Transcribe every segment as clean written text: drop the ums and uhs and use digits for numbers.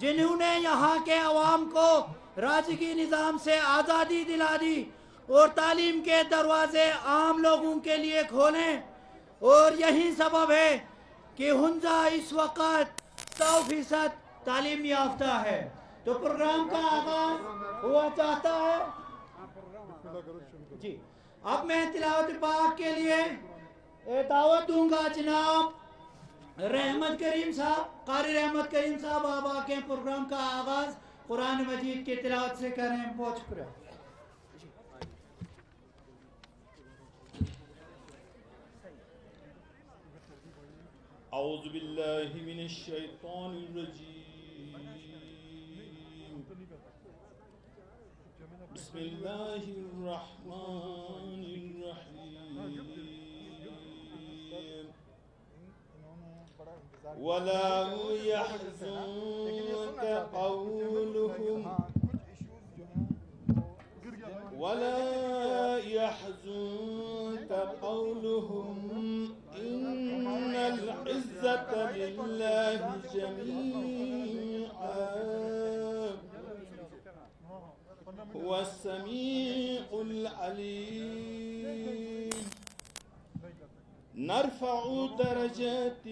جنہوں نے یہاں کے عوام کو راجگی نظام سے آزادی دلا دی اور تعلیم کے دروازے عام لوگوں کے لیے کھولیں، اور یہی سبب ہے کہ ہنزا اس وقت 100% تعلیم یافتہ ہے۔ تو پروگرام کا آغاز ہوا چاہتا ہے۔ جی اب میں تلاوت پاک کے لیے دعوت دوں گا جناب رحمت کریم صاحب، قاری رحمت کریم صاحب آپ آکے پروگرام کا آغاز قرآن مجید کی تلاوت سے کریں۔ بہت شکریہ۔ اعوذ باللہ من الشیطان الرجیم، بسم اللہ الرحمن الرحیم، ولا يحزنك قولهم إن العزة لله جميعا هو السميع العليم، نرفع درجات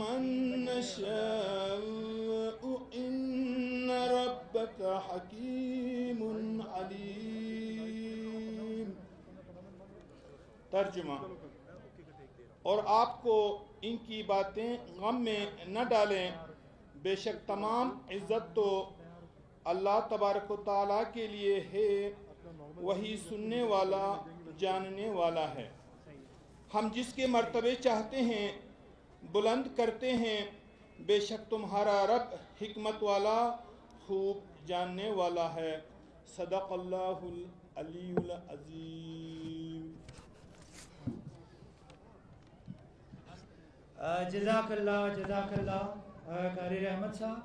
من نشاء إن ربك حكيم عليم۔ ترجمہ: اور آپ کو ان کی باتیں غم میں نہ ڈالیں، بے شک تمام عزت تو اللہ تبارک و تعالیٰ کے لیے ہے، وہی سننے والا جاننے والا ہے۔ ہم جس کے مرتبے چاہتے ہیں بلند کرتے ہیں، بے شک تمہارا رب حکمت والا خوب جاننے والا ہے۔ صدق اللہ العلی العظیم۔ جزاک اللہ قاری رحمت صاحب۔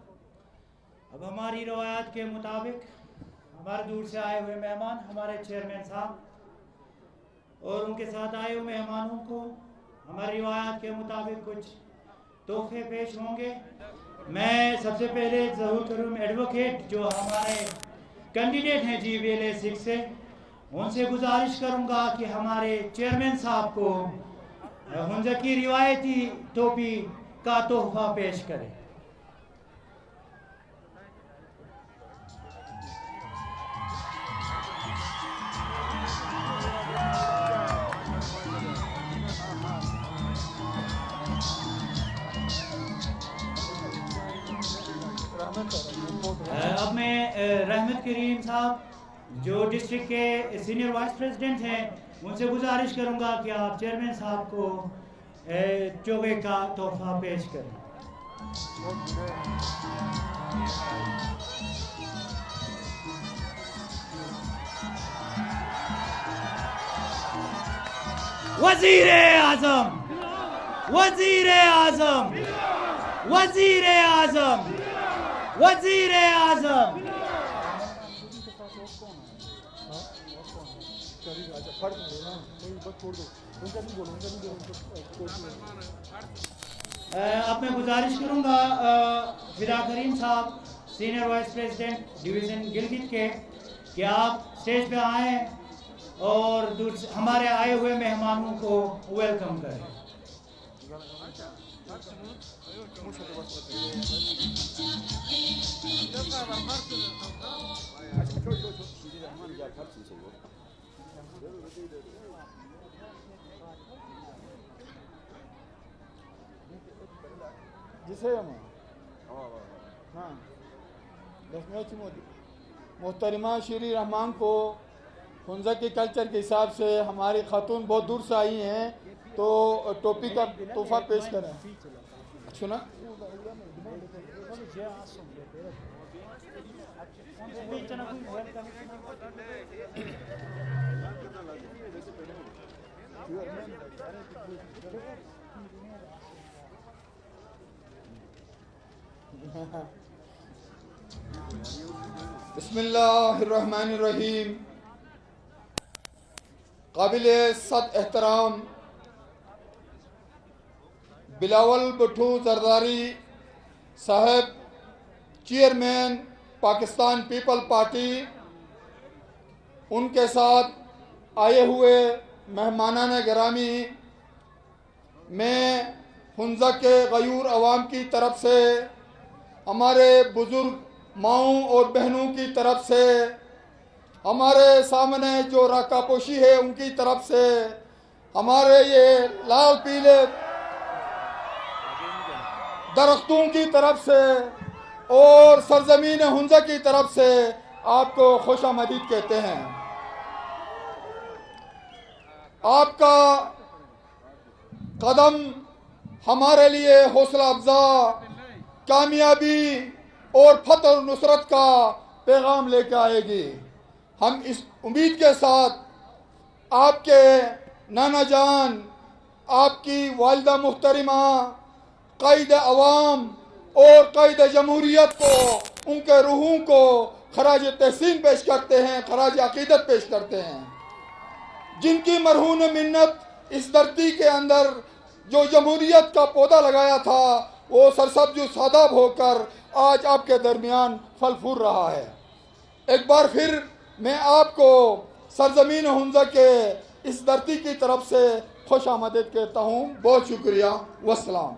اب ہماری روایات کے مطابق ہمارے دور سے آئے ہوئے مہمان ہمارے چیئرمین صاحب اور ان کے ساتھ آئے ہوئے مہمانوں کو ہماری روایات کے مطابق کچھ تحفے پیش ہوں گے۔ میں سب سے پہلے ضرور کروں ایڈوکیٹ جو ہمارے کینڈیڈیٹ ہیں GVLA-6 سے، ان سے گزارش کروں گا کہ ہمارے چیئرمین صاحب کو ہنزا کی روایتی ٹوپی کا تحفہ پیش کریں۔ اب میں رحمت کریم صاحب جو ڈسٹرکٹ کے سینئر وائس پریزیڈنٹ ہیں ان سے گزارش کروں گا کہ آپ چیئرمین صاحب کو چوبے کا تحفہ پیش کریں۔ وزیر اعظم، وزیر اعظم، وزیر اعظم، وزیر اعظم۔ اب میں گزارش کروں گا فدا کریم صاحب senior vice president division Gilgit کے کہ آپ اسٹیج پہ آئیں اور ہمارے آئے ہوئے مہمانوں کو ویلکم کریں۔ محترمہ شیری رحمان کو ہنزا کے کلچر کے حساب سے ہماری خاتون بہت دور سے آئی ہیں تو ٹوپی کا تحفہ پیش کریں۔ سنا بسم اللہ الرحمن الرحیم۔ قابل صد احترام بلاول بٹھو زرداری صاحب چیئرمین پاکستان پیپل پارٹی، ان کے ساتھ آئے ہوئے مہمانان گرامی، میں حنزہ کے غیور عوام کی طرف سے، ہمارے بزرگ ماؤں اور بہنوں کی طرف سے، ہمارے سامنے جو راکا پوشی ہے ان کی طرف سے، ہمارے یہ لال پیلے درختوں کی طرف سے اور سرزمین حنزہ کی طرف سے آپ کو خوش آمدید کہتے ہیں۔ آپ کا قدم ہمارے لیے حوصلہ افزا، کامیابی اور فتح و نصرت کا پیغام لے کے آئے گی۔ ہم اس امید کے ساتھ آپ کے نانا جان، آپ کی والدہ محترمہ، قائد عوام اور قائد جمہوریت کو، ان کے روحوں کو خراج تحسین پیش کرتے ہیں، خراج عقیدت پیش کرتے ہیں، جن کی مرہون منت اس دھرتی کے اندر جو جمہوریت کا پودا لگایا تھا وہ سرسبز و شاداب ہو کر آج آپ کے درمیان پھل پھول رہا ہے۔ ایک بار پھر میں آپ کو سرزمین حنزہ کے اس دھرتی کی طرف سے خوش آمدید کہتا ہوں۔ بہت شکریہ، والسلام۔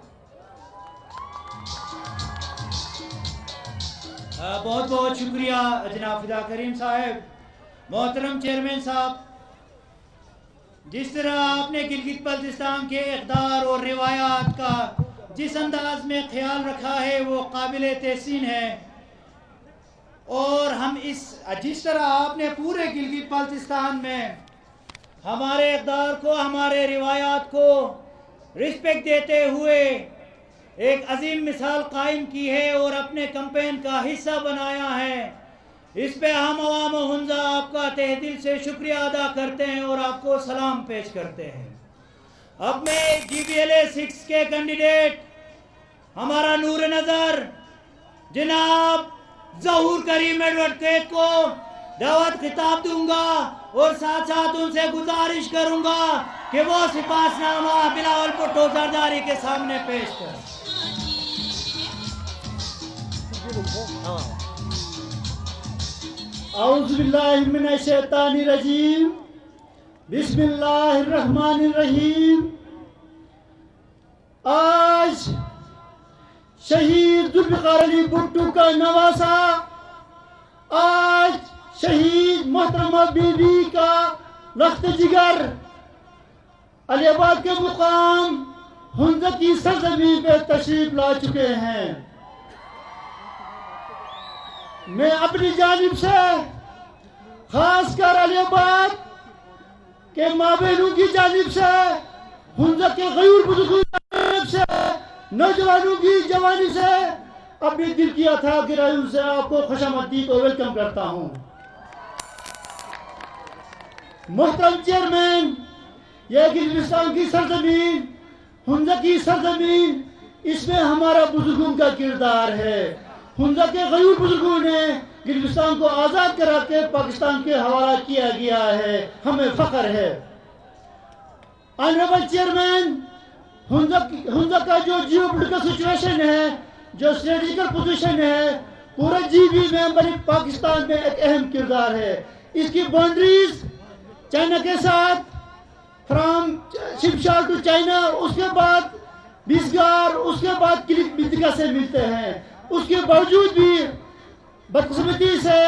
بہت بہت شکریہ جناب فدا کریم صاحب۔ محترم چیئرمین صاحب، جس طرح آپ نے گلگت بلتستان کے اقدار اور روایات کا جس انداز میں خیال رکھا ہے وہ قابل تحسین ہے، اور ہم جس طرح آپ نے پورے گلگت بلتستان میں ہمارے اقدار کو، ہمارے روایات کو رسپیکٹ دیتے ہوئے ایک عظیم مثال قائم کی ہے اور اپنے کمپین کا حصہ بنایا ہے، اس پہ ہم عوام حنزہ آپ کا تہ دل سے شکریہ ادا کرتے ہیں اور آپ کو سلام پیش کرتے ہیں۔ اب میں GBLA 6 کے کینڈیڈیٹ ہمارا نور نظر جناب ظہور کریم ایڈوکیٹ کو دعوت خطاب دوں گا اور ساتھ ساتھ ان سے گزارش کروں گا کہ وہ سپاس نامہ بلاول بھٹو زرداری کے سامنے پیش کریں۔ اعوذ باللہ من الشیطان الرجیم، بسم اللہ الرحمن الرحیم۔ آج شہید ذوالفقار علی بھٹو کا نواسہ، آج شہید محترمہ بی بی کا رخت جگر علی آباد کے مقام حنزہ کی سرزمین پہ تشریف لا چکے ہیں۔ میں اپنی جانب سے خاص کر علی آباد کے ماں بہنوں کی جانب سے، حنزہ کے غیور بزرگوں کی جانب سے، نوجوانوں کی جوانی سے اپنی دل کی اتھاہ گہرائیوں سے آپ کو خوش آمدید اور ویلکم کرتا ہوں۔ محترم چیئرمین، یہ گلگستان کی سرزمین، حنزہ کی سرزمین، اس میں ہمارا بزرگوں کا کردار ہے۔ حنزہ کے غیور بزرگوں نے گلگستان کو آزاد کرا کے پاکستان کے حوالہ کیا گیا ہے، ہمیں فخر ہے۔ آنریبل چیئرمین، حنزہ کا جو جیو پولیٹیکل سچویشن ہے، جو اسٹریٹجیکل پوزیشن ہے، پورے GB میں ہماری پاکستان میں ایک اہم کردار ہے۔ اس کی باؤنڈریز چائنا کے ساتھ، فرام شمشال ٹو چائنا، اس کے بعد بیسگار، اس کے بعد کلک منطقہ سے ملتے ہیں۔ اس کے باوجود بھی بدقسمتی سے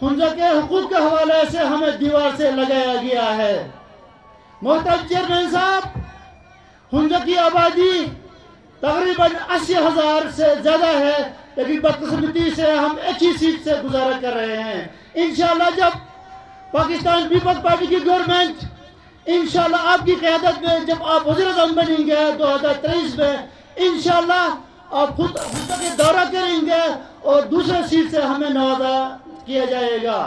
حنزہ کے حقوق کے حوالے سے ہمیں دیوار سے لگایا گیا ہے۔ محترم چیئرمین صاحب، حنزہ کی آبادی تقریباً 80,000 سے زیادہ ہے، لیکن بدقسمتی سے ہم ایک ہی سیٹ سے گزارا کر رہے ہیں۔ انشاءاللہ جب پاکستان پیپلز پارٹی کی گورنمنٹ، انشاءاللہ آپ کی قیادت میں جب آپ وزیر اعظم بنیں گے 2023 میں، انشاءاللہ آپ خود حنزہ کے دورہ کریں گے اور دوسرے سیٹ سے ہمیں نوازا کیا جائے گا۔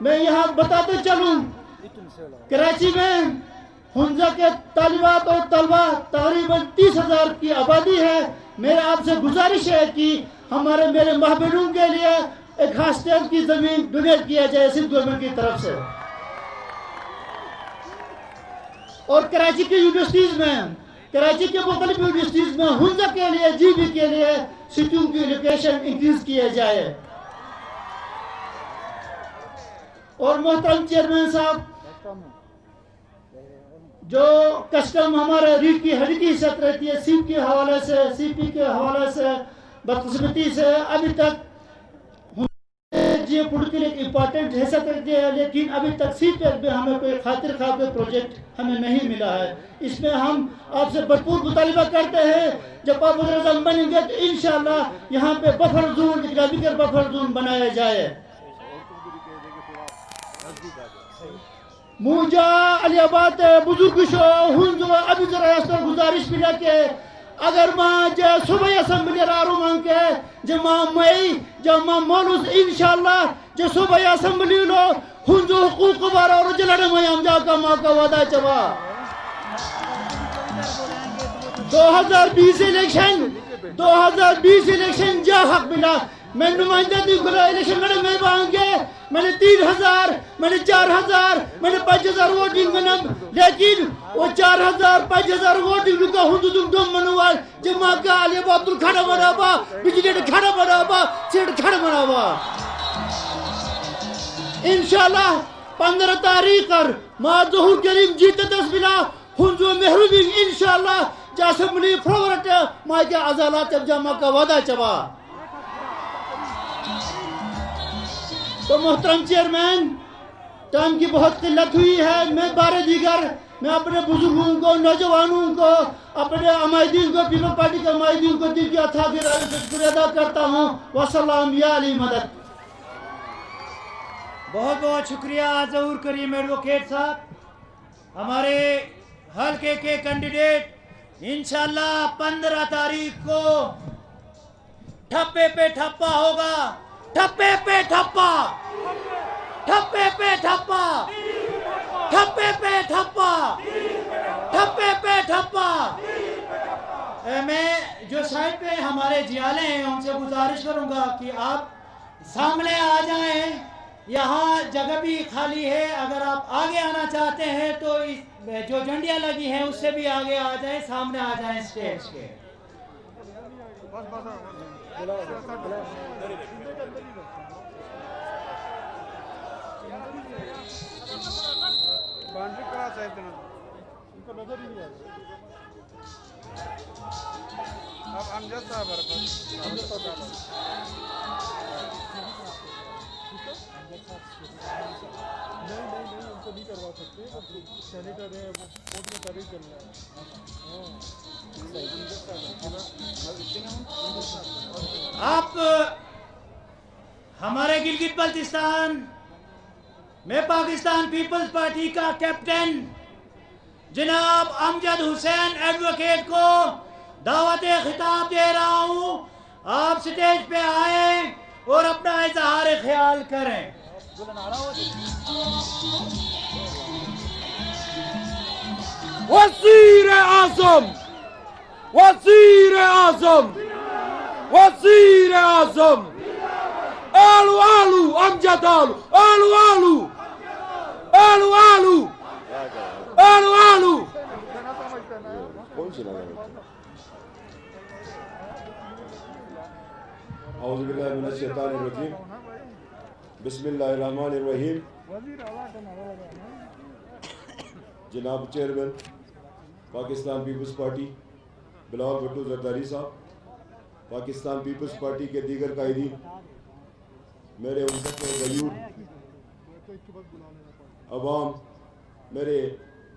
میں یہاں بتاتے چلوں، کراچی میں حنزہ کے طالبات اور طلبہ تقریباً 30,000 کی آبادی ہے۔ میرے آپ سے گزارش ہے کہ میرے محبوبوں کے لیے ایک ہاسٹل کی زمین ڈونیٹ کیا جائے سندھ گورنمنٹ کی طرف سے۔ اور کراچی کے یونیورسٹیز میں، کراچی کے مختلف یونیورسٹیز میں ہنزا کے لیے جی بی کے لیے سٹیوں کی لوکیشن انکریز کیے جائے. اور محترم چیئرمین صاحب، جو کسٹم ہمارے ریڑھ کی ہڈی کی حیثیت رہتی ہے سیپ کے حوالے سے، سی پی کے حوالے سے، بدقسمتی سے ابھی تک جیو پولیٹیکل ایک امپورٹنٹ حیثیت رکھتی ہے، لیکن ابھی تک سی پی میں ہمیں کوئی خاطر خواہ کوئی پروجیکٹ ہمیں نہیں ملا ہے. اس میں ہم آپ سے بھرپور مطالبہ کرتے ہیں، جب آپ وزیر اعظم بنیں گے تو انشاءاللہ یہاں پہ buffer zone, economical buffer zone بنایا جائے. موجا علی آباد بزرگ شو ہنزو ابھی ذرا گزارش ملا کہ اگر ماں جا صوبائی اسمبلی رارو مان کے جمع مئی جمع مولوز انشاءاللہ جو صوبائی اسمبلی لو ہنزو حقوق بارا اور جلڑ میں امجا کا ماں کا وعدہ چوا. 2020 الیکشن جا حق ملا. میں نمائندہ دی گلا الیکشن میں بانگے میں نے 3000 میں نے 4000 میں نے 5000 ووٹنگ میں، لیکن وہ 4000 5000 ووٹنگ کا ہندو دم منوال جمع کا علی عبد الکھڑا بنابا بجلی کھڑا بنابا سیٹ کھڑا بنابا. انشاءاللہ 15 تاریخ کر ماں ظہور کریم جیت 10 بلا ہنزو محروبی انشاءاللہ جاسمبلی فلورٹ ماں کے عضالات جمع کا وعدہ چبا. تو محترم چیئرمین، ٹائم کی بہت قلت ہوئی ہے. میں بار دیگر میں اپنے بزرگوں کو، نوجوانوں کو، اپنے عمائدین کو، پیپل پارٹی کے عمائدین کو دل کی اتھا گرائی سے شکریہ ادا کرتا ہوں. وسلام یا علی مدد. بہت بہت شکریہ ظہور کریم ایڈوکیٹ صاحب، ہمارے حلقے کے کینڈیڈیٹ. انشاءاللہ 15 تاریخ کو ٹھپے پہ ٹھپا ہوگا. ٹھپے پہ ٹھپا، ٹھپے پہ ٹھپا، ٹھپے پہ ٹھپا، ٹھپے پہ ٹھپا. میں جو سائڈ پہ ہمارے جیالے ہیں ان سے گزارش کروں گا کہ آپ سامنے آ جائیں. یہاں جگہ بھی خالی ہے، اگر آپ آگے آنا چاہتے ہیں تو جو جھنڈیاں لگی ہیں اس سے بھی آگے آ جائیں، سامنے آ جائیں اسٹیج کے. آپ ہمارے گلگت بلتستان میں پاکستان پیپلز پارٹی کا کیپٹن جناب امجد حسین ایڈوکیٹ کو دعوت خطاب دے رہا ہوں. آپ سٹیج پہ آئیں اور اپنا اظہار خیال کریں. وزیر اعظم، وزیر اعظم، وزیر اعظم، آلو آلو امجد آلو، آلو آلو، آلو آلو، آلو آلو. اعوذ باللہ من الشیطان الرجیم، بسم اللہ الرحمن الرحیم. جناب chairman Pakistan Peoples Party Bilawal Bhutto Zardari صاحب، پاکستان پیپلز پارٹی کے دیگر قائدین، میرے امت غیور عوام، میرے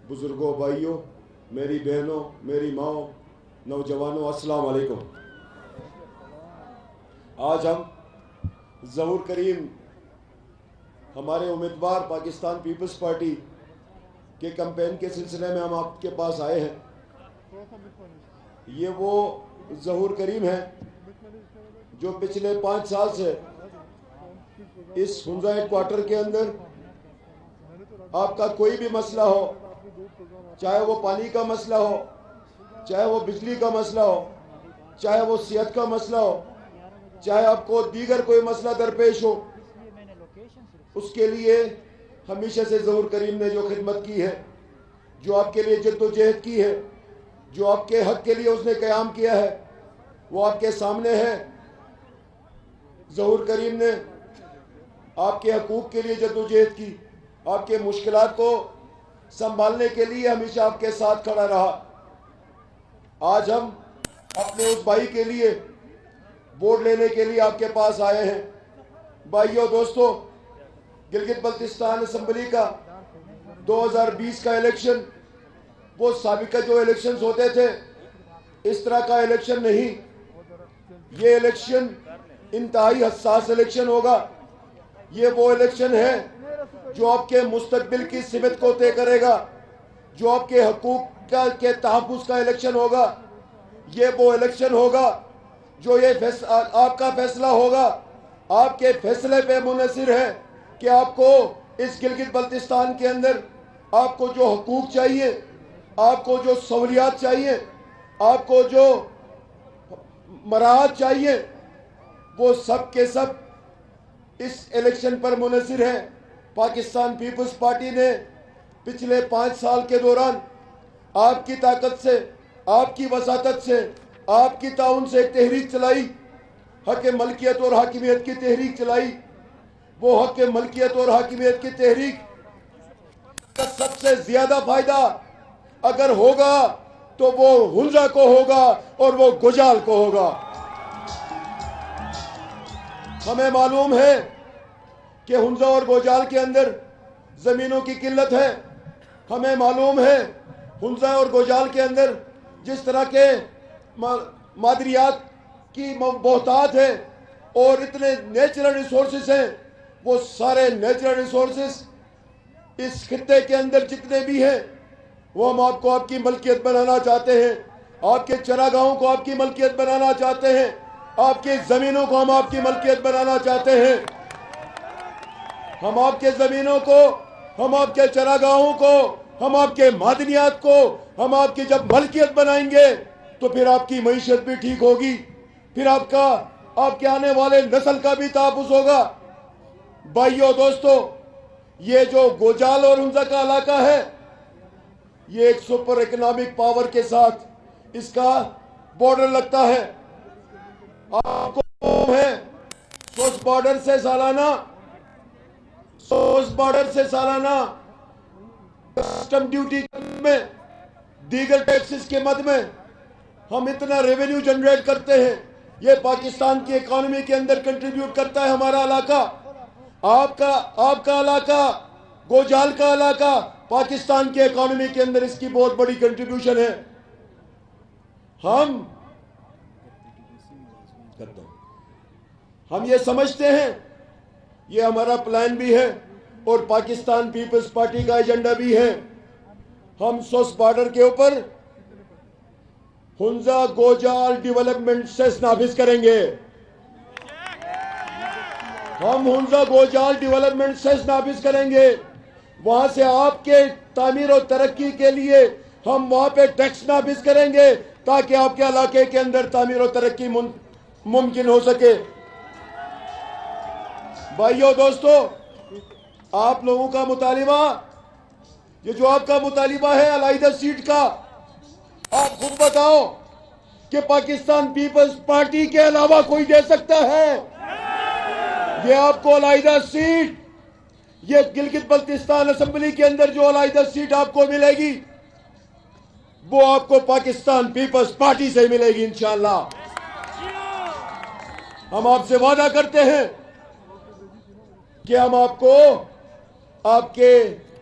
بزرگوں، بھائیوں، میری بہنوں، میری ماں، نوجوانوں، السلام علیکم. آج ہم ظہور کریم ہمارے امیدوار پاکستان پیپلز پارٹی کے کمپین کے سلسلے میں ہم آپ کے پاس آئے ہیں. یہ وہ ظہور کریم ہے جو پچھلے 5 سال سے اس ہنزا ہیڈ کوارٹر کے اندر آپ کا کوئی بھی مسئلہ ہو، چاہے وہ پانی کا مسئلہ ہو، چاہے وہ بجلی کا مسئلہ ہو، چاہے وہ صحت کا مسئلہ ہو، چاہے آپ کو دیگر کوئی مسئلہ درپیش ہو، اس کے لیے ہمیشہ سے ظہور کریم نے جو خدمت کی ہے، جو آپ کے لیے جد و جہد کی ہے، جو آپ کے حق کے لیے اس نے قیام کیا ہے وہ آپ کے سامنے ہے۔ ظہور کریم نے آپ کے حقوق کے لیے جدوجہد کی، آپ کے مشکلات کو سنبھالنے کے لیے ہمیشہ آپ کے ساتھ کھڑا رہا۔ آج ہم اپنے اس بھائی کے لیے ووٹ لینے کے لیے آپ کے پاس آئے ہیں۔ بھائیو دوستو، گلگت بلتستان اسمبلی کا 2020 کا الیکشن وہ سابقہ جو الیکشنز ہوتے تھے اس طرح کا الیکشن نہیں، یہ الیکشن انتہائی حساس الیکشن ہوگا۔ یہ وہ الیکشن ہے جو آپ کے مستقبل کی سمت کو طے کرے گا، جو آپ کے حقوق کے تحفظ کا الیکشن ہوگا۔ یہ وہ الیکشن ہوگا جو آپ کا فیصلہ ہوگا، آپ کے فیصلے پہ منحصر ہے کہ آپ کو اس گلگت بلتستان کے اندر آپ کو جو حقوق چاہیے، آپ کو جو سہولیات چاہیے، آپ کو جو مراحت چاہیے، وہ سب کے سب اس الیکشن پر منحصر ہے۔ پاکستان پیپلز پارٹی نے پچھلے 5 سال کے دوران آپ کی طاقت سے، آپ کی وساطت سے، آپ کی تعاون سے ایک تحریک چلائی، حق ملکیت اور حاکمیت کی تحریک چلائی۔ وہ حق ملکیت اور حاکمیت کی تحریک کا سب سے زیادہ فائدہ اگر ہوگا تو وہ ہنزا کو ہوگا اور وہ گوجال کو ہوگا۔ ہمیں معلوم ہے کہ ہنزا اور گوجال کے اندر زمینوں کی قلت ہے، ہمیں معلوم ہے ہنزا اور گوجال کے اندر جس طرح کے معدنیات کی بہتات ہے اور اتنے نیچرل ریسورسز ہیں، وہ سارے نیچرل ریسورسز اس خطے کے اندر جتنے بھی ہیں وہ ہم آپ کو آپ کی ملکیت بنانا چاہتے ہیں۔ آپ کے چراگاہوں کو آپ کی ملکیت بنانا چاہتے ہیں، آپ کی زمینوں کو ہم آپ کی ملکیت بنانا چاہتے ہیں۔ ہم آپ کے زمینوں کو، ہم آپ کے چراگاہوں کو، ہم آپ کے معدنیات کو ہم آپ کی جب ملکیت بنائیں گے تو پھر آپ کی معیشت بھی ٹھیک ہوگی، پھر آپ کے آنے والے نسل کا بھی تحفظ ہوگا۔ بھائیو دوستو، یہ جو گوجال اور ہنزا کا علاقہ ہے یہ ایک سپر اکنامک پاور کے ساتھ اس کا بارڈر لگتا ہے۔ آپ کو معلوم ہے سوس بارڈر سے سالانہ کسٹم ڈیوٹی میں، دیگر ٹیکسز کے مد میں ہم اتنا ریونیو جنریٹ کرتے ہیں، یہ پاکستان کی اکانومی کے اندر کنٹریبیوٹ کرتا ہے ہمارا علاقہ۔ آپ کا علاقہ، گوجال کا علاقہ، پاکستان کے اکانومی کے اندر اس کی بہت بڑی کنٹریبیوشن ہے۔ ہم یہ سمجھتے ہیں، یہ ہمارا پلان بھی ہے اور پاکستان پیپلز پارٹی کا ایجنڈا بھی ہے۔ ہم سوس بارڈر کے اوپر ہنزا گوجال ڈیولپمنٹ سیس نافذ کریں گے۔ ہم ہنزا گوجال ڈیولپمنٹ سیس نافذ کریں گے، وہاں سے آپ کے تعمیر و ترقی کے لیے ہم وہاں پہ ٹیکس نافذ کریں گے تاکہ آپ کے علاقے کے اندر تعمیر و ترقی ممکن ہو سکے۔ بھائیو دوستو، آپ لوگوں کا مطالبہ، یہ جو آپ کا مطالبہ ہے علیحدہ سیٹ کا، آپ خود بتاؤ کہ پاکستان پیپلز پارٹی کے علاوہ کوئی دے سکتا ہے؟ یہ آپ کو علیحدہ سیٹ، یہ گلگت بلتستان اسمبلی کے اندر جو علیحدہ سیٹ آپ کو ملے گی وہ آپ کو پاکستان پیپلز پارٹی سے ملے گی انشاءاللہ۔ ہم آپ سے وعدہ کرتے ہیں کہ ہم آپ کو آپ کے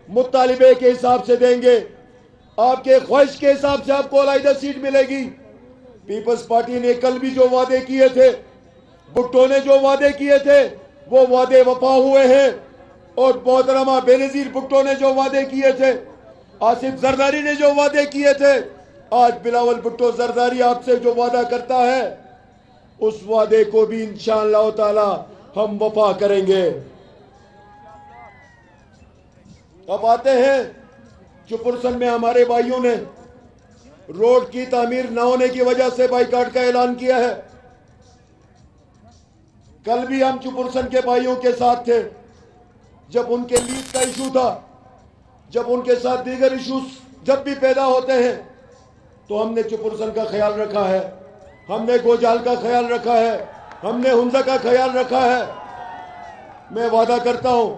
مطالبے کے حساب سے دیں گے، آپ کے خواہش کے حساب سے آپ کو علیحدہ سیٹ ملے گی۔ پیپلز پارٹی نے کل بھی جو وعدے کیے تھے، بھٹو نے جو وعدے کیے تھے وہ وعدے وفا ہوئے ہیں، اور محترمہ بینظیر بھٹو نے جو وعدے کیے تھے، آصف زرداری نے جو وعدے کیے تھے، آج بلاول بھٹو زرداری آپ سے جو وعدہ کرتا ہے اس وعدے کو بھی انشاءاللہ تعالی ہم وفا کریں گے۔ اب آتے ہیں چپرسن میں ہمارے بھائیوں نے روڈ کی تعمیر نہ ہونے کی وجہ سے بائیکاٹ کا اعلان کیا ہے۔ کل بھی ہم چپرسن کے بھائیوں کے ساتھ تھے جب ان کے لیز کا ایشو تھا، جب ان کے ساتھ دیگر ایشوز جب بھی پیدا ہوتے ہیں تو ہم نے چپرسن کا خیال رکھا ہے, ہم نے گوجال کا خیال رکھا ہے, ہم نے ہنزا کا خیال رکھا ہے. میں وعدہ کرتا ہوں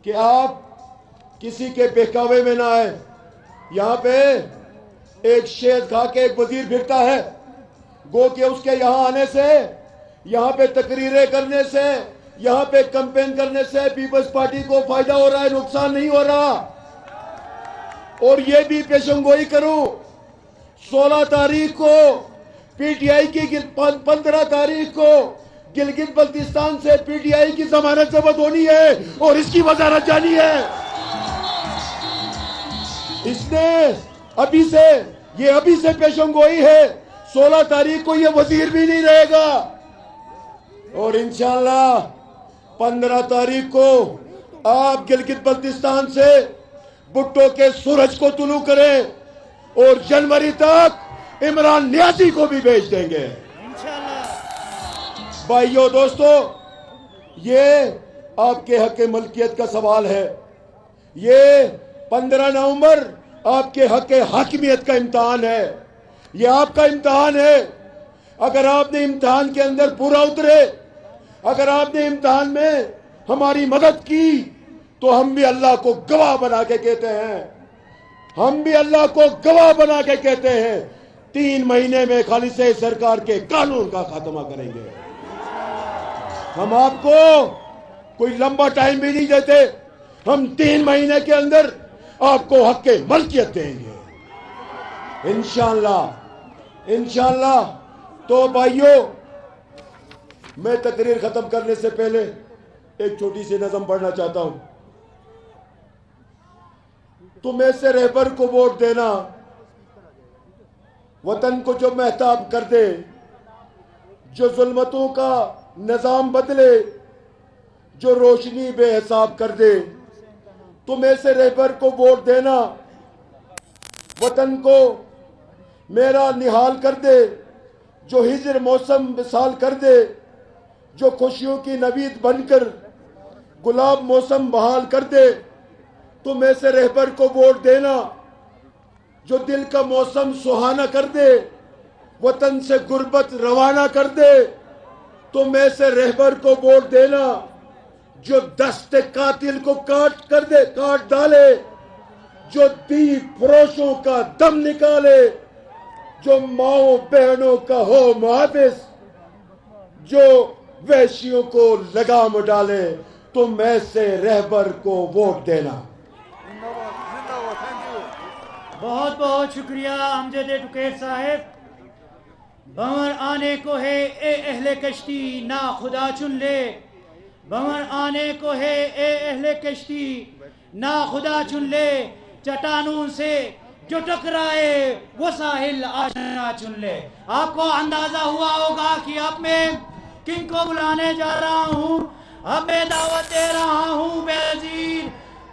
کہ آپ کسی کے بہکاوے میں نہ آئے. یہاں پہ ایک شیر کھا کے ایک وزیر پھرتا ہے, گو کہ اس کے یہاں آنے سے, یہاں پہ تقریریں کرنے سے, یہاں پہ کمپین کرنے سے پیپلز پارٹی کو فائدہ ہو رہا ہے, نقصان نہیں ہو رہا. اور یہ بھی پیشن گوئی کروں, 16 تاریخ کو پی ٹی آئی کی 15 تاریخ کو گلگت بلتستان سے پی ٹی آئی کی ضمانت ضبط ہونی ہے اور اس کی وزارت جانی ہے. اس نے ابھی سے پیشن گوئی ہے, 16 تاریخ کو یہ وزیر بھی نہیں رہے گا. اور انشاءاللہ 15 تاریخ کو آپ گلگت بلتستان سے بھٹو کے سورج کو طلوع کریں اور جنوری تک عمران نیازی کو بھی بھیج دیں گے بھائیو دوستو. یہ آپ کے حق ملکیت کا سوال ہے. یہ 15 نومبر آپ کے حق حاکمیت کا امتحان ہے. یہ آپ کا امتحان ہے. اگر آپ نے امتحان کے اندر پورا اترے, اگر آپ نے امتحان میں ہماری مدد کی, تو ہم بھی اللہ کو گواہ بنا کے کہتے ہیں, ہم بھی اللہ کو گواہ بنا کے کہتے ہیں 3 مہینے میں خالص سرکار کے قانون کا خاتمہ کریں گے. ہم آپ کو کوئی لمبا ٹائم بھی نہیں دیتے, ہم 3 مہینے کے اندر آپ کو حق ملکیت دیں گے انشاءاللہ. تو بھائیو, میں تقریر ختم کرنے سے پہلے ایک چھوٹی سی نظم پڑھنا چاہتا ہوں. تم ایسے رہبر کو ووٹ دینا وطن کو جو مہتاب کر دے, جو ظلمتوں کا نظام بدلے, جو روشنی بے حساب کر دے. تم ایسے رہبر کو ووٹ دینا وطن کو میرا نحال کر دے, جو ہجر موسم وصال کر دے, جو خوشیوں کی نوید بن کر گلاب موسم بحال کر دے. تم ایسے رہبر کو ووٹ دینا جو دل کا موسم سہانا کر دے, وطن سے غربت روانہ کر دے. تم ایسے رہبر کو ووٹ دینا جو دست قاتل کو کاٹ ڈالے, جو دیپ فروشوں کا دم نکالے, جو ماؤں بہنوں کا ہو محافظ, جو وحشیوں کو لگام ڈالے. تم ایسے رہبر کو ووٹ دینا. بہت بہت شکریہ امجد ایڈوکیٹ صاحب. بمر آنے کو ہے اے اہل کشتی, نا خدا چن لے. بمر آنے کو ہے اے اہل کشتی, نا خدا چن لے. چٹانوں سے جو ٹکرائے وہ ساحل آشنا چن لے. آپ کو اندازہ ہوا ہوگا کہ اب میں کن کو بلانے جا رہا ہوں. اب میں دعوت دے رہا ہوں بےنظیر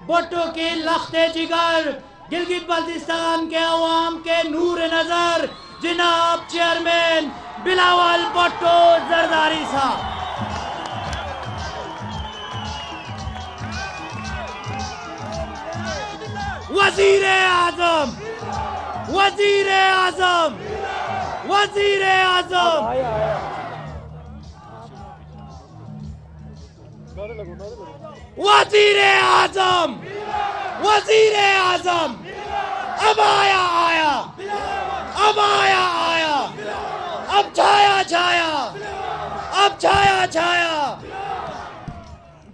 بھٹو کے لخت جگر, گلگت بلتستان کے عوام کے نور نظر, جناب چیئرمین بلاول بھٹو زرداری صاحب. وزیر اعظم, وزیر اعظم, وزیر اعظم, وزیر اعظم, وزیر اعظم. اب آیا, اب آیا, اب چھایا, اب چھایا.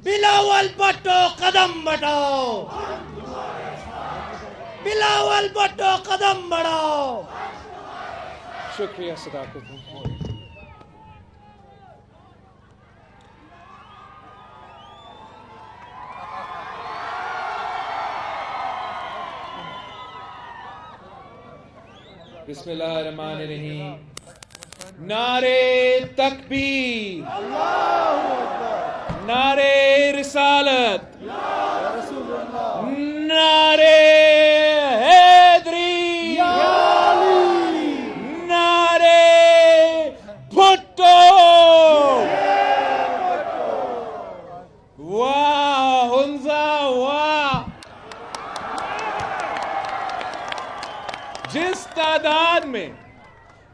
بلاول بھٹو قدم بڑھاؤ, بلاول بھٹو قدم بڑھاؤ. شکریہ صداقت. بسم اللہ الرحمن الرحیم. نعرے تکبیر, نعرے رسالت, نعرے حیدری, نعرے بھٹو. واہ ہنزا واہ. جس تعداد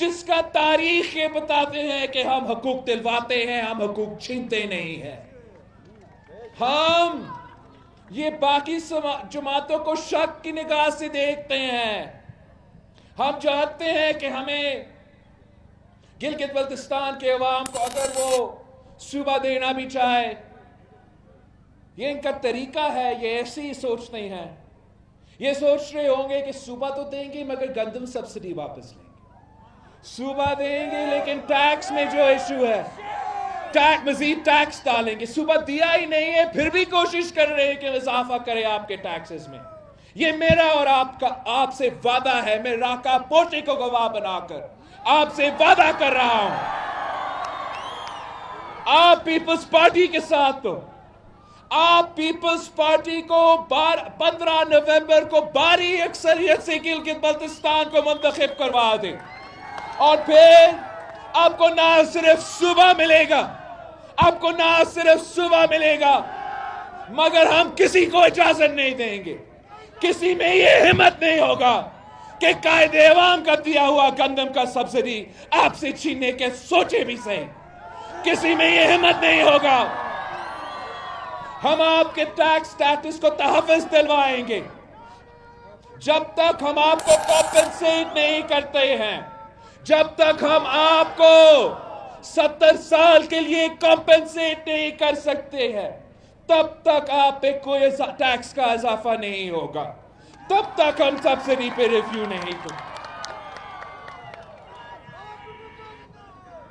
جس کا تاریخ یہ بتاتے ہیں کہ ہم حقوق دلواتے ہیں، ہم حقوق چھینتے نہیں ہیں. ہم یہ باقی جماعتوں کو شک کی نگاہ سے دیکھتے ہیں. ہم چاہتے ہیں کہ ہمیں گلگت بلتستان کے عوام کو اگر وہ صوبہ دینا بھی چاہے، یہ ان کا طریقہ ہے، یہ ایسی ہی سوچتے ہیں. یہ سوچ رہے ہوں گے کہ صوبہ تو دیں گے مگر گندم سبسڈی واپس لیں گے، صوبہ دیں گے لیکن ٹیکس میں جو ایشو ہے مزید ٹیکس ڈالیں گے. صوبہ دیا ہی نہیں ہے پھر بھی کوشش کر رہے ہیں کہ اضافہ کرے آپ کے ٹیکسز میں. یہ میرا اور آپ سے وعدہ ہے. میں راکا پوٹے کو گواہ بنا کر آپ سے وعدہ کر رہا ہوں، آپ پیپلز پارٹی کے ساتھ تو آپ پیپلز پارٹی کو 15 نومبر کو بھاری اکثریت سے گلگت بلتستان کو منتخب کروا دیں، اور پھر آپ کو نہ صرف صوبہ ملے گا، آپ کو نہ صرف صوبہ ملے گا، مگر ہم کسی کو اجازت نہیں دیں گے، کسی میں یہ ہمت نہیں ہوگا کہ قائد عوام کا دیا ہوا گندم کا سبسڈی آپ سے چھیننے کے سوچے بھی صحیح. کسی میں یہ ہمت نہیں ہوگا. ہم آپ کے ٹیکس سٹیٹس کو تحفظ دلوائیں گے جب تک ہم آپ کو کمپنسیٹ نہیں کرتے ہیں، جب تک ہم آپ کو 70 سال کے لیے کمپنسیٹ نہیں کر سکتے ہیں، تب تک آپ پہ کوئی ٹیکس کا اضافہ نہیں ہوگا، تب تک ہم سبسڈی پہ ریویو نہیں کریں.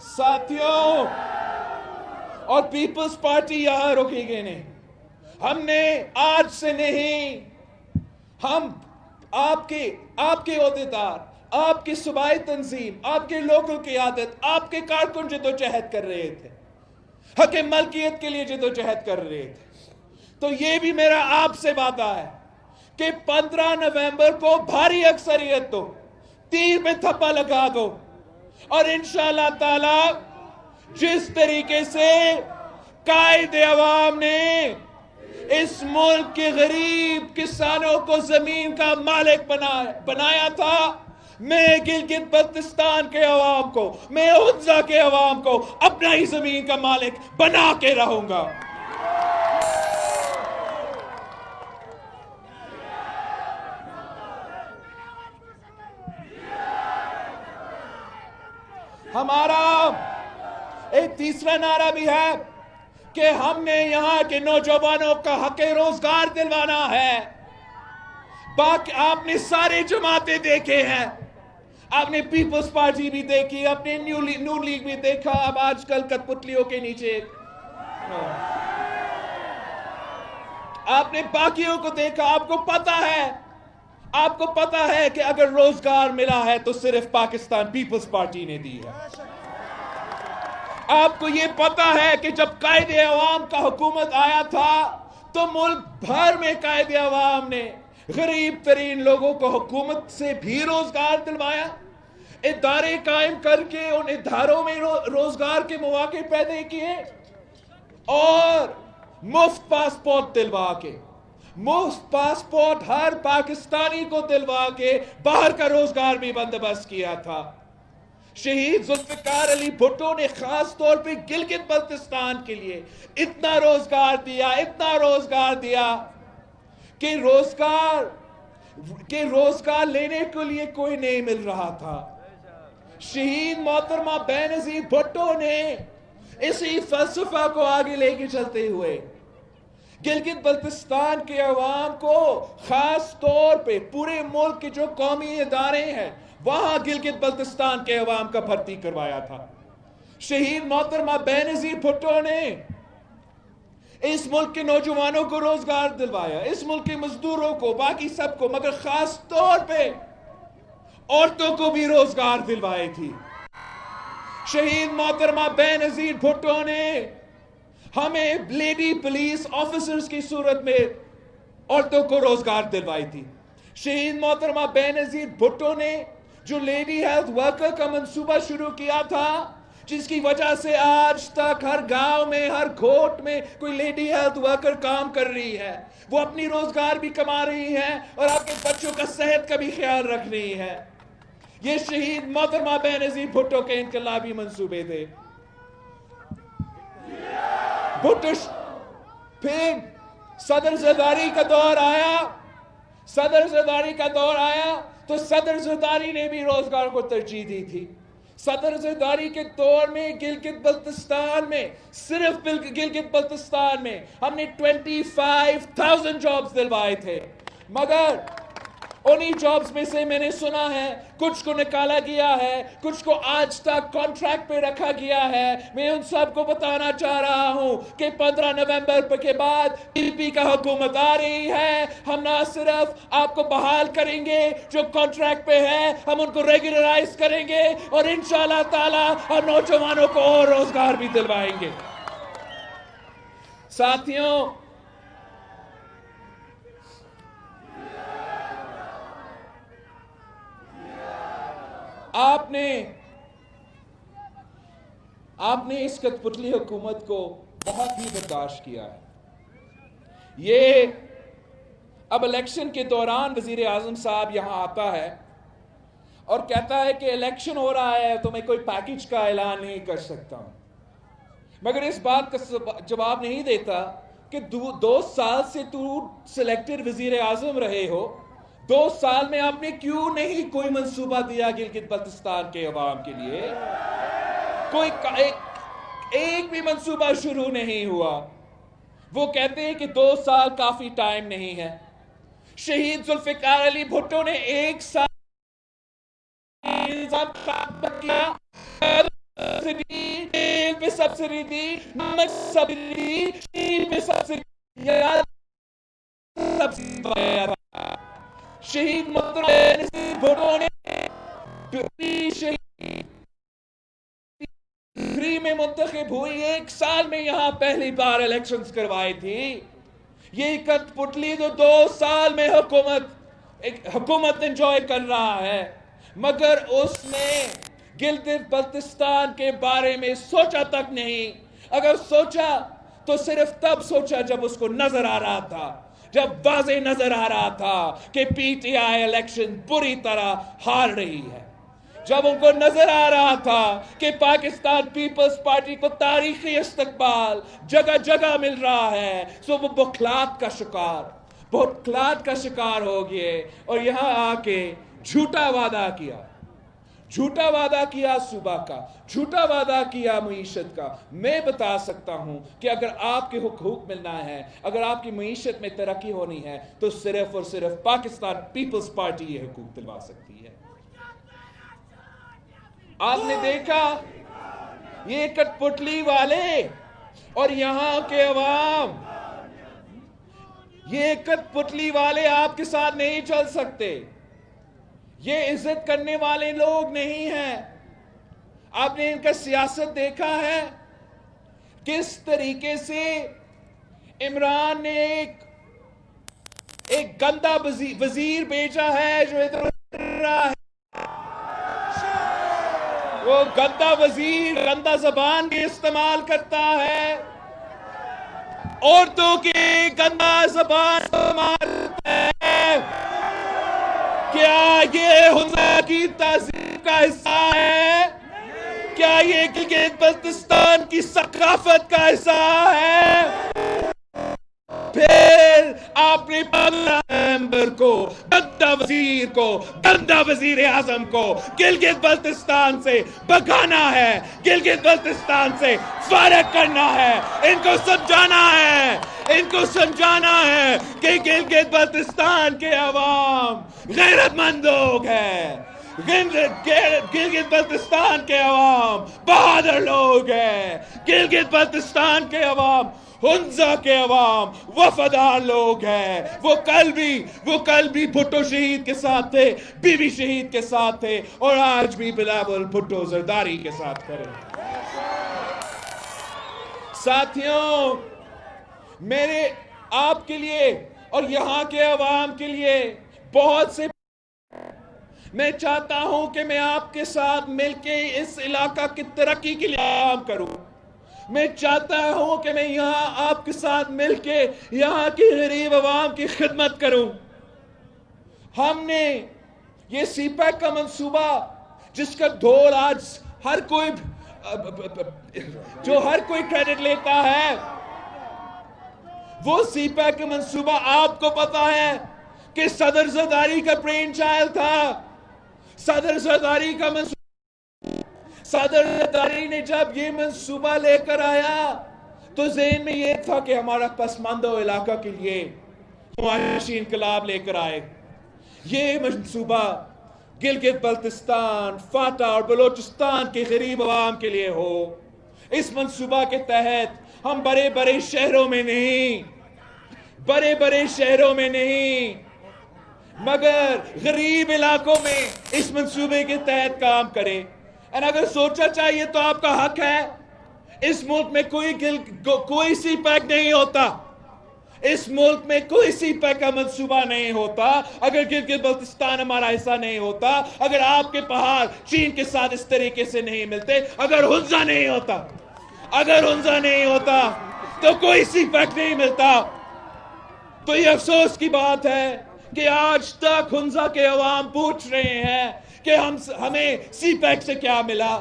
ساتھیوں اور پیپلز پارٹی یہاں رکے گے نہیں. ہم نے آج سے نہیں، ہم آپ کے عہدیدار، آپ کی صوبائی تنظیم، آپ کے لوگوں کی قیادت، آپ کے کارکن جدوجہد کر رہے تھے، حق ملکیت کے لیے جدوجہد کر رہے تھے. تو یہ بھی میرا آپ سے وعدہ ہے کہ 15 نومبر کو بھاری اکثریت دو، تیر میں تھپا لگا دو، اور انشاءاللہ تعالی جس طریقے سے قائد عوام نے اس ملک کے غریب کسانوں کو زمین کا مالک بنایا تھا، میں گلگت بلتستان کے عوام کو، میں حنزہ کے عوام کو اپنا ہی زمین کا مالک بنا کے رہوں گا. ہمارا ایک تیسرا نعرہ بھی ہے کہ ہم نے یہاں کے نوجوانوں کا حق روزگار دلوانا ہے. باقی آپ نے سارے جماعتیں دیکھے ہیں، آپ نے پیپلز پارٹی بھی دیکھی، آپ نے نون لیگ بھی دیکھا، اب آج کل کٹ پتلیوں کے نیچے آپ نے باقیوں کو دیکھا. آپ کو پتا ہے کہ اگر روزگار ملا ہے تو صرف پاکستان پیپلز پارٹی نے دی ہے. آپ کو یہ پتا ہے کہ جب قائد عوام کا حکومت آیا تھا تو ملک بھر میں قائد عوام نے غریب ترین لوگوں کو حکومت سے بھی روزگار دلوایا، ادارے قائم کر کے ان اداروں میں روزگار کے مواقع پیدا کیے، اور مفت پاسپورٹ دلوا کے، مفت پاسپورٹ ہر پاکستانی کو دلوا کے باہر کا روزگار بھی بندوبست کیا تھا. شہید ذوالفقار علی بھٹو نے خاص طور پہ گلگت بلتستان کے لیے اتنا روزگار دیا کہ روزگار لینے کے لیے کوئی نہیں مل رہا تھا. شہید محترمہ بینظیر بھٹو نے اسی فلسفہ کو آگے لے کے چلتے ہوئے گلگت بلتستان کے عوام کو، خاص طور پہ پورے ملک کے جو قومی ادارے ہیں وہاں گلگت بلتستان کے عوام کا بھرتی کروایا تھا. شہید محترمہ بینظیر بھٹو نے اس ملک کے نوجوانوں کو روزگار دلوایا، اس ملک کے مزدوروں کو، باقی سب کو، مگر خاص طور پہ عورتوں کو بھی روزگار دلوائے تھی. شہید محترمہ بینظیر بھٹو نے ہمیں لیڈی پولیس آفیسرز کی صورت میں عورتوں کو روزگار دلوائی تھی. شہید محترمہ بینظیر بھٹو نے جو لیڈی ہیلتھ ورکر کا منصوبہ شروع کیا تھا، جس کی وجہ سے آج تک ہر گاؤں میں، ہر کھوٹ میں کوئی لیڈی ہیلتھ ورکر کام کر رہی ہے، وہ اپنی روزگار بھی کما رہی ہے اور آپ کے بچوں کا صحت کا بھی خیال رکھ رہی ہے. یہ شہید محترمہ بینظیر بھٹو کے انقلابی منصوبے تھے. بھٹو پھر صدر زرداری کا دور آیا تو صدر زرداری نے بھی روزگار کو ترجیح دی تھی. صدر زرداری کے دور میں گلگت بلتستان میں، صرف گلگت بلتستان میں ہم نے 25,000 جابز دلوائے تھے. مگر انہی جابز میں سے میں نے سنا ہے کچھ کو نکالا گیا ہے، کچھ کو آج تک کانٹریکٹ پہ رکھا گیا ہے. میں ان سب کو بتانا چاہ رہا ہوں کہ 15 نومبر کے بعد پی پی کا حکومت آ رہی ہے. ہم نہ صرف آپ کو بحال کریں گے جو کانٹریکٹ پہ ہے، ہم ان کو ریگولرائز کریں گے اور انشاءاللہ تعالی ہم نوجوانوں کو اور روزگار بھی دلوائیں گے. ساتھیوں، آپ نے اس کٹپٹلی حکومت کو بہت ہی برداشت کیا ہے. یہ اب الیکشن کے دوران وزیر اعظم صاحب یہاں آتا ہے اور کہتا ہے کہ الیکشن ہو رہا ہے تو میں کوئی پیکج کا اعلان نہیں کر سکتا ہوں، مگر اس بات کا جواب نہیں دیتا کہ 2 سال سے تو سلیکٹڈ وزیر اعظم رہے ہو. 2 سال میں آپ نے کیوں نہیں کوئی منصوبہ دیا گلگت بلتستان کے عوام کے لیے؟ کوئی ایک بھی منصوبہ شروع نہیں ہوا. وہ کہتے ہیں کہ 2 سال کافی ٹائم نہیں ہے. شہید ذوالفقار علی بھٹو نے 1 سال کیا، تیل پہ سبسڈی دی، نمک سبسڈی، تیل پہ سبسڈی، شہید محترمہ بھٹو نے فری میں منتخب ہوئی، 1 سال میں یہاں پہلی بار الیکشنز کروائے تھی. یہ کٹپٹلی تو 2 سال میں حکومت انجوائے کر رہا ہے، مگر اس نے گلگت بلتستان کے بارے میں سوچا تک نہیں. اگر سوچا تو صرف تب سوچا جب اس کو نظر آ رہا تھا، جب واضح نظر آ رہا تھا کہ پی ٹی آئی الیکشن بری طرح ہار رہی ہے، جب ان کو نظر آ رہا تھا کہ پاکستان پیپلز پارٹی کو تاریخی استقبال جگہ جگہ مل رہا ہے، سو وہ بخلات کا شکار ہو گئے اور یہاں آ کے جھوٹا وعدہ کیا صوبہ کا، جھوٹا وعدہ کیا معیشت کا. میں بتا سکتا ہوں کہ اگر آپ کے حقوق ملنا ہے، اگر آپ کی معیشت میں ترقی ہونی ہے تو صرف اور صرف پاکستان پیپلز پارٹی یہ حقوق دلوا سکتی ہے. آپ نے دیکھا یہ کٹپٹلی والے اور یہاں کے عوام، یہ کٹپٹلی والے آپ کے ساتھ نہیں چل سکتے. یہ عزت کرنے والے لوگ نہیں ہیں. آپ نے ان کا سیاست دیکھا ہے، کس طریقے سے عمران نے ایک گندا وزیر بھیجا ہے جو ادھر رہا ہے. وہ گندا وزیر گندا زبان بھی استعمال کرتا ہے، عورتوں کی گندا زبان استعمال کرتا ہے. کیا یہ حنزہ کی تہذیب کا حصہ ہے؟ کیا یہ گلگت بلتستان کی ثقافت کا حصہ ہے؟ پھر آپ نے 15 نومبر کو گندا وزیر کو، گندا وزیر اعظم کو گلگت بلتستان سے بھگانا ہے، گلگت بلتستان سے فارغ کرنا ہے. ان کو سمجھانا ہے کہ گلگت بلتستان کے عوام غیرت مند لوگ ہیں، گلگت بلتستان کے عوام بہادر لوگ ہیں، گلگت بلتستان کے عوام، حنزہ کے عوام وفادار لوگ ہیں. وہ کل بھی بھٹو شہید کے ساتھ تھے، بی بی شہید کے ساتھ تھے اور آج بھی بلاول بھٹو زرداری کے ساتھ کریں. ساتھیوں، میرے آپ کے لیے اور یہاں کے عوام کے لیے بہت سے، میں چاہتا ہوں کہ میں آپ کے ساتھ مل کے اس علاقہ کی ترقی کے لیے کام کروں. میں چاہتا ہوں کہ میں یہاں آپ کے ساتھ مل کے یہاں کی غریب عوام کی خدمت کروں. ہم نے یہ سی پیک کا منصوبہ جس کا دھول آج ہر کوئی کریڈٹ لیتا ہے، وہ سی پیک کا منصوبہ آپ کو پتا ہے کہ صدر زرداری کا برین چائلڈ تھا. صدر زرداری کا منصوبہ، صدر زرداری نے جب یہ منصوبہ لے کر آیا تو ذہن میں یہ تھا کہ ہمارا پسماندہ علاقہ کے لیے معاشی انقلاب لے کر آئے. یہ منصوبہ گلگت بلتستان، فاٹا اور بلوچستان کے غریب عوام کے لیے ہو. اس منصوبہ کے تحت ہم بڑے بڑے شہروں میں نہیں مگر غریب علاقوں میں اس منصوبے کے تحت کام کریں. اور اگر سوچا چاہیے تو آپ کا حق ہے. اس ملک میں کوئی سی پیک نہیں ہوتا، اس ملک میں کوئی سی پیک کا منصوبہ نہیں ہوتا اگر گلگت بلتستان ہمارا حصہ نہیں ہوتا، اگر آپ کے پہاڑ چین کے ساتھ اس طریقے سے نہیں ملتے، اگر ہنزا نہیں ہوتا تو کوئی سی پیک نہیں ملتا. تو یہ افسوس کی بات ہے کہ آج تک ہنزا کے عوام پوچھ رہے ہیں کہ ہمیں سی پیک سے کیا ملا.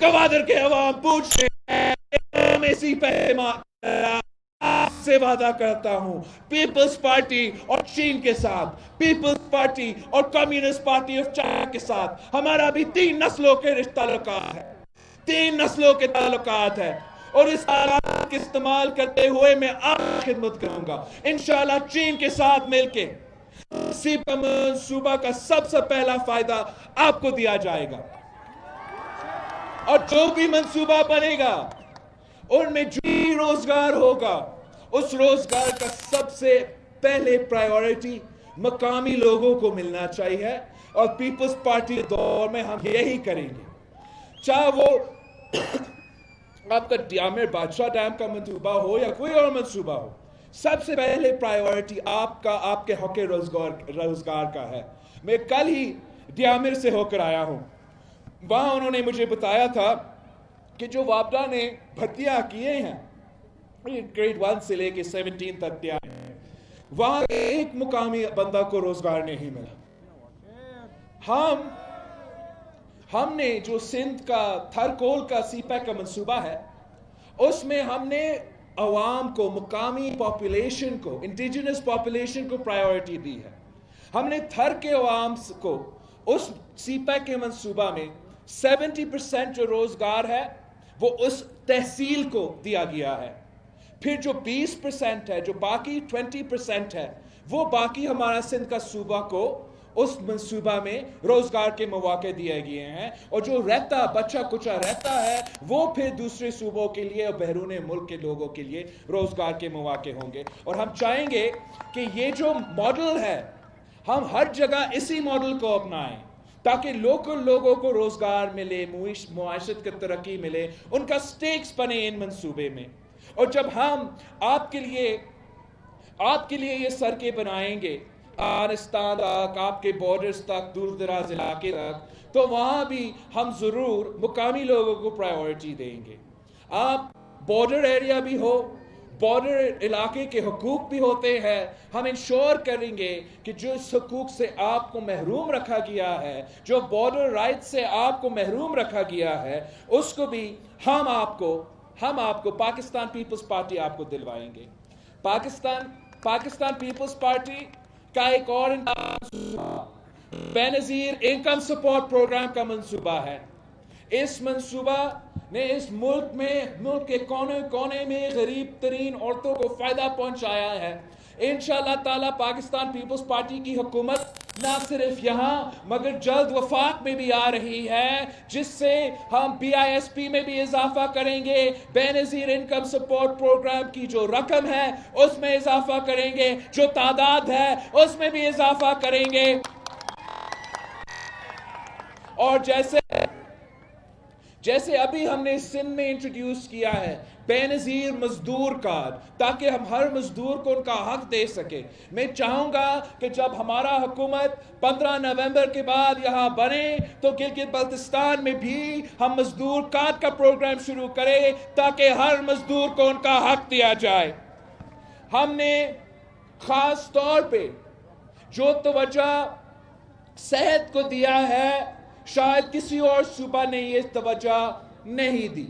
گوادر کے عوام پوچھ رہے ہیں کہ ہمیں سی پیک ملا. آپ سے وعدہ کرتا ہوں پیپلز پارٹی اور چین کے ساتھ، پیپلز پارٹی اور کمیونسٹ پارٹی آف چائنا کے ساتھ ہمارا بھی 3 نسلوں کے تعلقات ہے. اور اس آلات کے استعمال کرتے ہوئے میں آپ کی خدمت کروں گا. انشاءاللہ چین کے ساتھ مل کے سی پیک منصوبہ کا سب سے پہلا فائدہ آپ کو دیا جائے گا. اور جو بھی منصوبہ بنے گا ان میں جو بھی روزگار ہوگا، اس روزگار کا سب سے پہلے پرائیورٹی مقامی لوگوں کو ملنا چاہیے. اور پیپلز پارٹی کے دور میں ہم یہی کریں گے. چاہے وہ آپ کا ڈیامر بادشاہ ڈیم کا منصوبہ ہو یا کوئی اور منصوبہ ہو، سب سے پہلے پرائیورٹی آپ کے حق روزگار کا ہے. میں کل ہی ڈیامر سے ہو کر آیا ہوں. وہاں انہوں نے مجھے بتایا تھا کہ جو وابڈا نے بھتیاں کیے ہیں گریڈ 1 سے لے کے 17 تک دیا ہے، وہاں ایک مقامی بندہ کو روزگار نہیں ملا. ہم نے جو سندھ کا تھرکول کا سی پیک کا منصوبہ ہے، اس میں ہم نے عوام کو، مقامی پاپولیشن کو، انڈیجنس پاپولیشن کو پرائیورٹی دی ہے. ہم نے تھر کے عوام کو اس سی پیک کے منصوبہ میں 70% جو روزگار ہے وہ اس تحصیل کو دیا گیا ہے. پھر جو 20% ہے، جو باقی 20% ہے، وہ باقی ہمارا سندھ کا صوبہ کو اس منصوبہ میں روزگار کے مواقع دیے گئے ہیں. اور جو بچہ کچا رہتا ہے وہ پھر دوسرے صوبوں کے لیے اور بیرون ملک کے لوگوں کے لیے روزگار کے مواقع ہوں گے. اور ہم چاہیں گے کہ یہ جو ماڈل ہے ہم ہر جگہ اسی ماڈل کو اپنائیں تاکہ لوکل لوگوں کو روزگار ملے، معاشرت کی ترقی ملے، ان کا سٹیکس بنے ان منصوبے میں. اور جب ہم آپ کے لیے یہ سڑکیں بنائیں گے افغانستان تک، آپ کے بارڈرز تک، دور دراز علاقے تک، تو وہاں بھی ہم ضرور مقامی لوگوں کو پرائیورٹی دیں گے. آپ بارڈر ایریا بھی ہو، بارڈر علاقے کے حقوق بھی ہوتے ہیں. ہم انشور کریں گے کہ جو اس حقوق سے آپ کو محروم رکھا گیا ہے، جو بارڈر رائٹ سے آپ کو محروم رکھا گیا ہے، اس کو بھی ہم آپ کو پاکستان پیپلز پارٹی آپ کو دلوائیں گے. پاکستان پیپلز پارٹی کا ایک اور بے نظیر انکم سپورٹ پروگرام کا منصوبہ ہے. اس منصوبہ نے اس ملک کے کونے میں غریب ترین عورتوں کو فائدہ پہنچایا ہے. انشاءاللہ تعالی پاکستان پیپلز پارٹی کی حکومت نہ صرف یہاں مگر جلد وفاق میں بھی آ رہی ہے، جس سے ہم BISP میں بھی اضافہ کریں گے. بے نظیر انکم سپورٹ پروگرام کی جو رقم ہے اس میں اضافہ کریں گے، جو تعداد ہے اس میں بھی اضافہ کریں گے. اور جیسے ابھی ہم نے سندھ میں انٹروڈیوس کیا ہے بے نظیر مزدور کارڈ، تاکہ ہم ہر مزدور کو ان کا حق دے سکے. میں چاہوں گا کہ جب ہمارا حکومت 15 نومبر کے بعد یہاں بنے تو گلگت بلتستان میں بھی ہم مزدور کارڈ کا پروگرام شروع کریں تاکہ ہر مزدور کو ان کا حق دیا جائے. ہم نے خاص طور پہ جو توجہ صحت کو دیا ہے، شاید کسی اور صوبہ نے یہ توجہ نہیں دی۔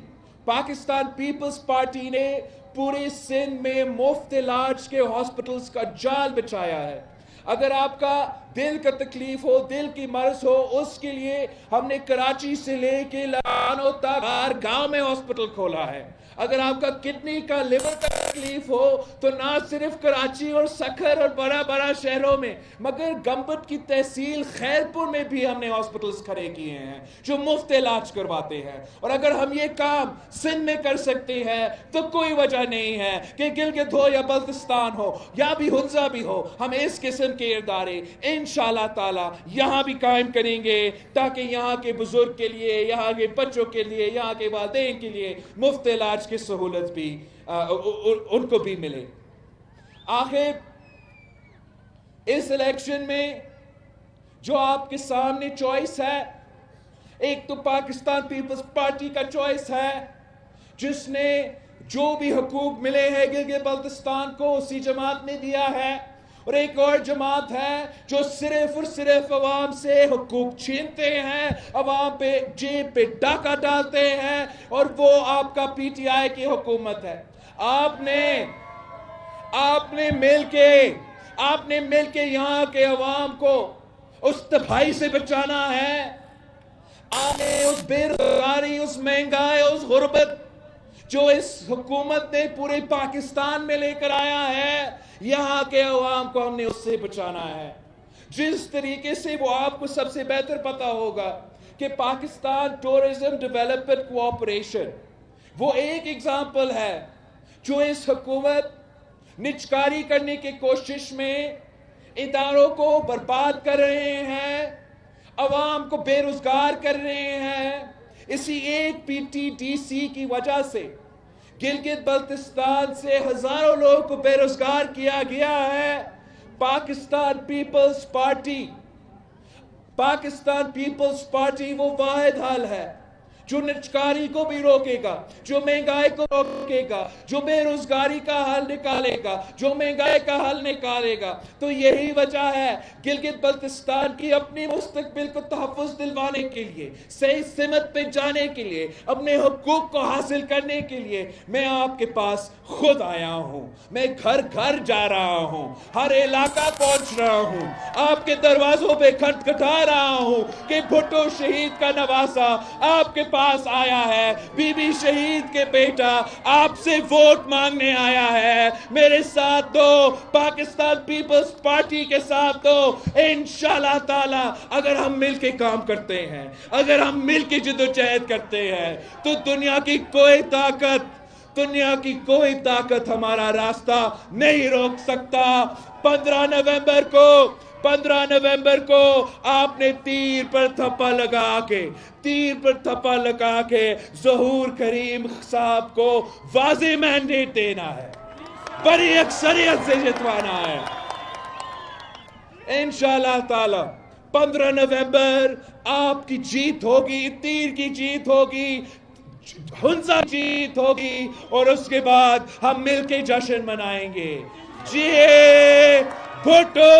پاکستان پیپلز پارٹی نے پورے سندھ میں مفت علاج کے ہاسپٹلز کا جال بچھایا ہے۔ اگر آپ کا دل کا تکلیف ہو، دل کی مرض ہو، اس کے لیے ہم نے کراچی سے لے کے لانو تک ہر گاؤں میں ہاسپٹل کھولا ہے۔ اگر آپ کا کڈنی کا، لیور کا تکلیف ہو تو نہ صرف کراچی اور سکھر اور بڑا بڑا شہروں میں مگر گمبٹ کی تحصیل خیرپور میں بھی ہم نے ہاسپٹلز کھڑے کیے ہیں جو مفت علاج کرواتے ہیں۔ اور اگر ہم یہ کام سندھ میں کر سکتے ہیں تو کوئی وجہ نہیں ہے کہ گلگت ہو یا بلتستان ہو یا بھی ہنزا بھی ہو، ہم اس قسم کے ادارے انشاءاللہ تعالی یہاں بھی قائم کریں گے تاکہ یہاں کے بزرگ کے لیے، یہاں کے بچوں کے لیے، یہاں کے والدین کے لیے مفت علاج کی سہولت بھی ان کو بھی ملے۔ آخر اس الیکشن میں جو آپ کے سامنے چوائس ہے، ایک تو پاکستان پیپلز پارٹی کا چوائس ہے جس نے جو بھی حقوق ملے ہیں گلگت بلتستان کو اسی جماعت نے دیا ہے، اور ایک اور جماعت ہے جو صرف اور صرف عوام سے حقوق چھینتے ہیں، عوام پہ جیب پہ ڈاکہ ڈالتے ہیں، اور وہ آپ کا پی ٹی آئی کی حکومت ہے۔ آپ نے مل کے یہاں کے عوام کو اس تباہی سے بچانا ہے۔ آپ نے اس بے روزگاری، اس مہنگائی، اس غربت جو اس حکومت نے پورے پاکستان میں لے کر آیا ہے، یہاں کے عوام کو ہم نے اس سے بچانا ہے۔ جس طریقے سے وہ آپ کو سب سے بہتر پتا ہوگا کہ پاکستان ٹورزم ڈیولپمنٹ کوآپریشن وہ ایک ایگزامپل ہے جو اس حکومت نجکاری کرنے کی کوشش میں اداروں کو برباد کر رہے ہیں، عوام کو بے روزگار کر رہے ہیں۔ اسی ایک پی ٹی ڈی سی کی وجہ سے گلگت بلتستان سے ہزاروں لوگوں کو بے روزگار کیا گیا ہے۔ پاکستان پیپلز پارٹی وہ واحد حل ہے جو نجکاری کو بھی روکے گا، جو مہنگائی کو روکے گا، جو بے روزگاری کا حل نکالے گا، جو مہنگائی کا حل نکالے گا۔ تو یہی وجہ ہے گلگت بلتستان کی اپنی مستقبل کو تحفظ دلوانے کے لیے، صحیح سمت پہ جانے کے لیے، اپنے حقوق کو حاصل کرنے کے لیے میں آپ کے پاس خود آیا ہوں۔ میں گھر گھر جا رہا ہوں، ہر علاقہ پہنچ رہا ہوں، آپ کے دروازوں پہ کھٹکھٹا رہا ہوں کہ بھٹو شہید کا نواسا آپ کے پاس آیا ہے، بی بی شہید کے بیٹا آپ سے ووٹ مانگنے آیا ہے، میرے ساتھ دو، پاکستان پیپلز پارٹی کے ساتھ دو۔ انشاءاللہ تعالی اگر ہم مل کے کام کرتے ہیں، اگر ہم مل کے جدوجہد کرتے ہیں تو دنیا کی کوئی طاقت ہمارا راستہ نہیں روک سکتا۔ 15 نومبر کو آپ نے تیر پر تھپا لگا کے ظہور کریم صاحب کو واضح مینڈیٹ دینا ہے، بڑی اکثریت سے جتوانا ہے۔ انشاءاللہ تعالی 15 نومبر آپ کی جیت ہوگی، تیر کی جیت ہوگی، ہنزا جیت ہوگی، اور اس کے بعد ہم مل کے جشن منائیں گے۔ جی بھٹو!